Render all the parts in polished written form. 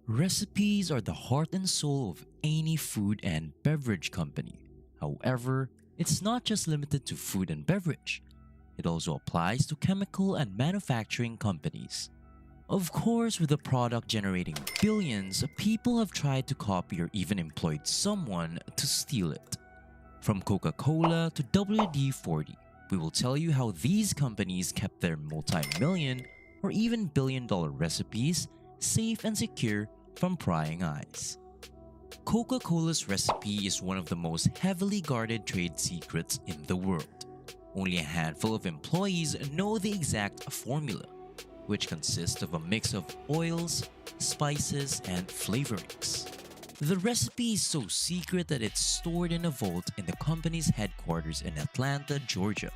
Recipes are the heart and soul of any food and beverage company. However, it's not just limited to food and beverage. It also applies to chemical and manufacturing companies. Of course, with a product generating billions, people have tried to copy or even employed someone to steal it. From Coca-Cola to WD-40, we will tell you how these companies kept their multi-million or even billion-dollar recipes safe and secure from prying eyes. Coca-Cola's recipe is one of the most heavily guarded trade secrets in the world. Only a handful of employees know the exact formula, which consists of a mix of oils, spices, and flavorings. The recipe is so secret that it's stored in a vault in the company's headquarters in Atlanta, Georgia,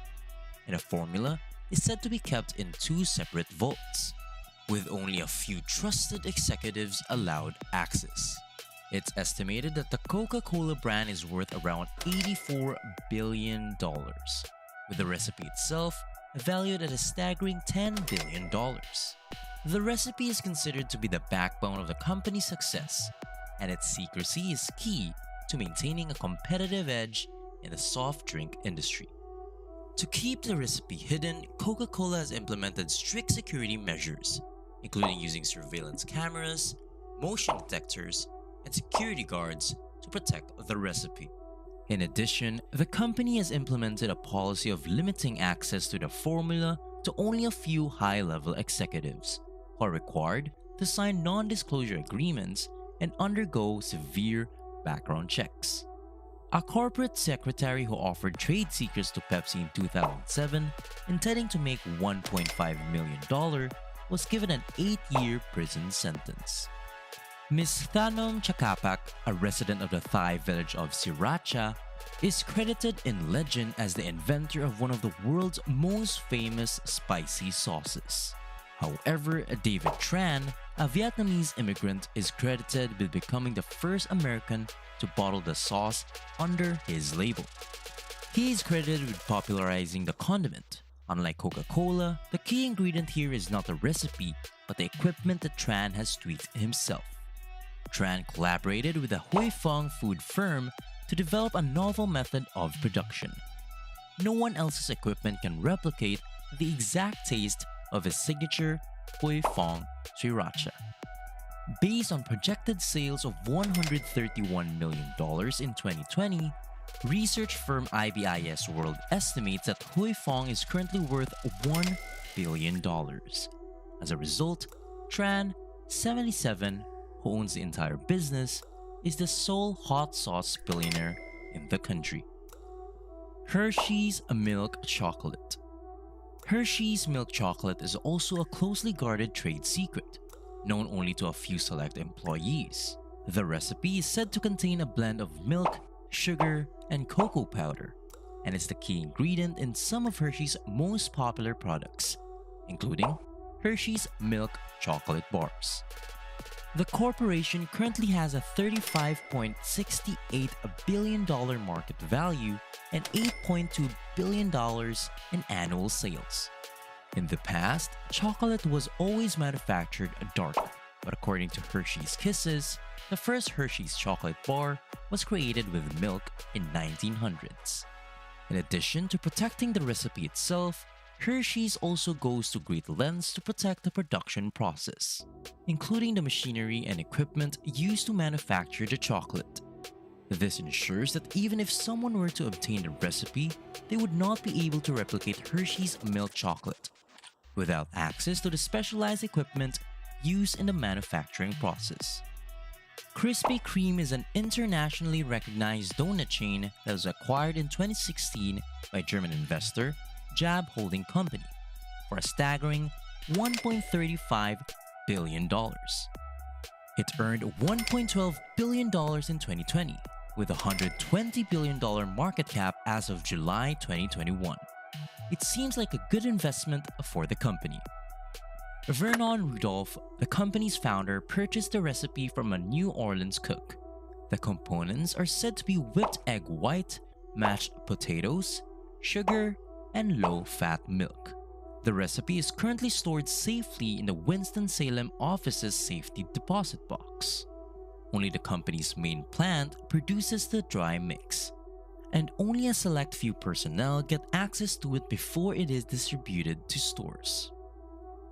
and the formula is said to be kept in 2 separate vaults, with only a few trusted executives allowed access. It's estimated that the Coca-Cola brand is worth around $84 billion, with the recipe itself valued at a staggering $10 billion. The recipe is considered to be the backbone of the company's success, and its secrecy is key to maintaining a competitive edge in the soft drink industry. To keep the recipe hidden, Coca-Cola has implemented strict security measures, including using surveillance cameras, motion detectors, and security guards to protect the recipe. In addition, the company has implemented a policy of limiting access to the formula to only a few high-level executives, who are required to sign non-disclosure agreements and undergo severe background checks. A corporate secretary who offered trade secrets to Pepsi in 2007, intending to make $1.5 million, was given an 8-year prison sentence. Ms. Thanom Chakapak, a resident of the Thai village of Sriracha, is credited in legend as the inventor of one of the world's most famous spicy sauces. However, David Tran, a Vietnamese immigrant, is credited with becoming the first American to bottle the sauce under his label. He is credited with popularizing the condiment. Unlike Coca-Cola, the key ingredient here is not the recipe, but the equipment that Tran has tweaked himself. Tran collaborated with the Huy Fong food firm to develop a novel method of production. No one else's equipment can replicate the exact taste of his signature Huy Fong Sriracha. Based on projected sales of $131 million in 2020, research firm IBIS World estimates that Huy Fong is currently worth $1 billion. As a result, Tran, 77, who owns the entire business, is the sole hot sauce billionaire in the country. Hershey's Milk Chocolate. Hershey's milk chocolate is also a closely guarded trade secret, known only to a few select employees. The recipe is said to contain a blend of milk, sugar, and cocoa powder, and is the key ingredient in some of Hershey's most popular products, including Hershey's Milk Chocolate Bars. The corporation currently has a $35.68 billion market value and $8.2 billion in annual sales. In the past, chocolate was always manufactured dark, but according to Hershey's Kisses, the first Hershey's chocolate bar was created with milk in 1900s. In addition to protecting the recipe itself, Hershey's also goes to great lengths to protect the production process, including the machinery and equipment used to manufacture the chocolate. This ensures that even if someone were to obtain the recipe, they would not be able to replicate Hershey's milk chocolate without access to the specialized equipment used in the manufacturing process. Krispy Kreme is an internationally recognized donut chain that was acquired in 2016 by German investor Jab Holding Company for a staggering $1.35 billion. It earned $1.12 billion in 2020, with a $120 billion market cap as of July 2021. It seems like a good investment for the company. Vernon Rudolph, the company's founder, purchased the recipe from a New Orleans cook. The components are said to be whipped egg white, mashed potatoes, sugar, and low-fat milk. The recipe is currently stored safely in the Winston-Salem office's safety deposit box. Only the company's main plant produces the dry mix, and only a select few personnel get access to it before it is distributed to stores.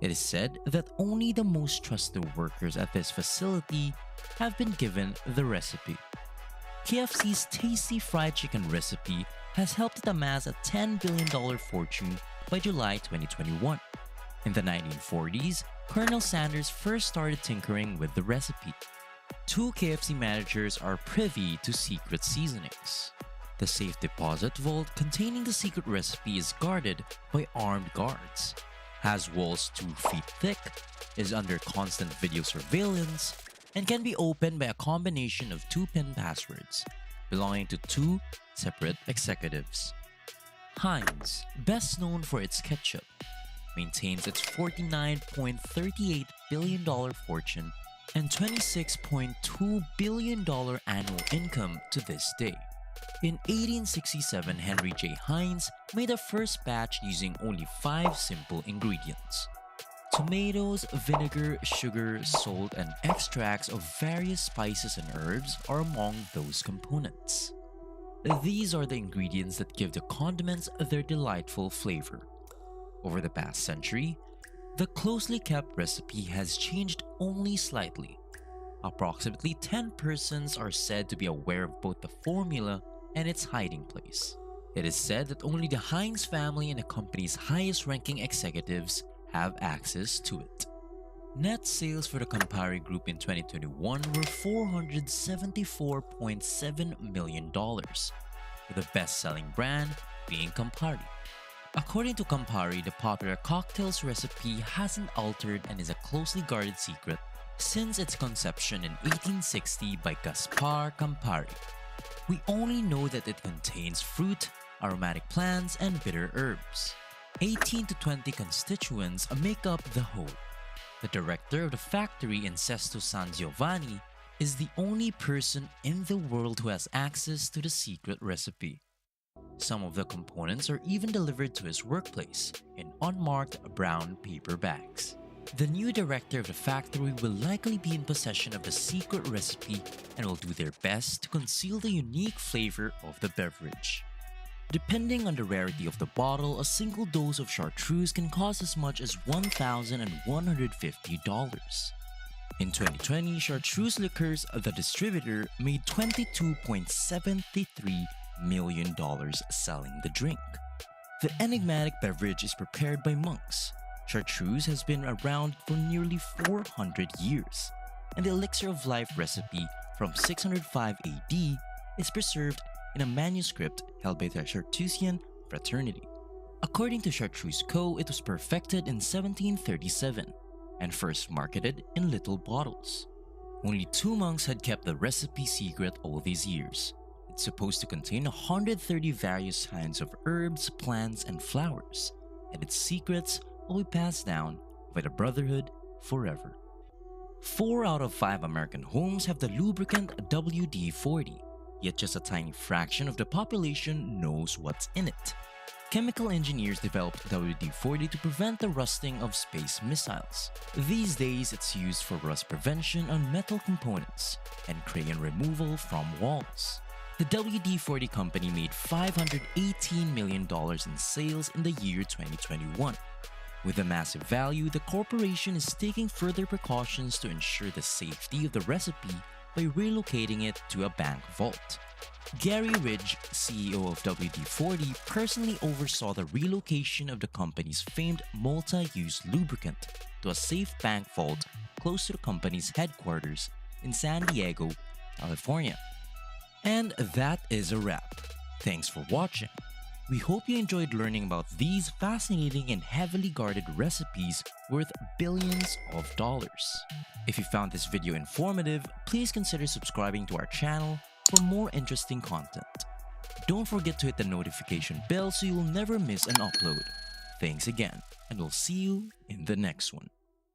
It is said that only the most trusted workers at this facility have been given the recipe. KFC's tasty fried chicken recipe has helped it amass a $10 billion fortune by July 2021. In the 1940s, Colonel Sanders first started tinkering with the recipe. 2 KFC managers are privy to secret seasonings. The safe deposit vault containing the secret recipe is guarded by armed guards, has walls 2 feet thick, is under constant video surveillance, and can be opened by a combination of 2-pin passwords belonging to 2 separate executives. Heinz, best known for its ketchup, maintains its $49.38 billion fortune and $26.2 billion annual income to this day. In 1867, Henry J. Heinz made the first batch using only 5 simple ingredients. Tomatoes, vinegar, sugar, salt, and extracts of various spices and herbs are among those components. These are the ingredients that give the condiments their delightful flavor. Over the past century, the closely kept recipe has changed only slightly. Approximately 10 persons are said to be aware of both the formula and its hiding place. It is said that only the Heinz family and the company's highest-ranking executives have access to it. Net sales for the Campari Group in 2021 were $474.7 million, with the best-selling brand being Campari. According to Campari, the popular cocktail's recipe hasn't altered and is a closely guarded secret since its conception in 1860 by Gaspar Campari. We only know that it contains fruit, aromatic plants, and bitter herbs. 18 to 20 constituents make up the whole. The director of the factory in Sesto San Giovanni is the only person in the world who has access to the secret recipe. Some of the components are even delivered to his workplace in unmarked brown paper bags. The new director of the factory will likely be in possession of the secret recipe and will do their best to conceal the unique flavor of the beverage. Depending on the rarity of the bottle, a single dose of chartreuse can cost as much as $1,150. In 2020, Chartreuse Liqueurs, the distributor, made $22.73 million selling the drink. The enigmatic beverage is prepared by monks. Chartreuse has been around for nearly 400 years, and the elixir of life recipe from 605 AD is preserved in a manuscript held by the Chartreusian fraternity. According to 𝐥𝐢𝐤𝐞, it was perfected in 1737 and first marketed in little bottles. Only 2 monks had kept the recipe secret all these years. It's supposed to contain 130 various kinds of herbs, plants, and flowers, and its secrets will be passed down by the Brotherhood forever. 4 out of 5 American homes have the lubricant WD-40, yet just a tiny fraction of the population knows what's in it. Chemical engineers developed WD-40 to prevent the rusting of space missiles. These days, it's used for rust prevention on metal components and crayon removal from walls. The WD-40 company made $518 million in sales in the year 2021. With a massive value, the corporation is taking further precautions to ensure the safety of the recipe by relocating it to a bank vault. 𝐥𝐢𝐤𝐤, CEO of WD-40, personally oversaw the relocation of the company's famed multi-use lubricant to a safe bank vault close to the company's headquarters in San Diego, California. And that is a wrap. Thanks for watching. We hope you enjoyed learning about these fascinating and heavily guarded recipes worth billions of dollars. If you found this video informative, please consider subscribing to our channel for more interesting content. Don't forget to hit the notification bell so you'll never miss an upload. Thanks again, and we'll see you in the next one.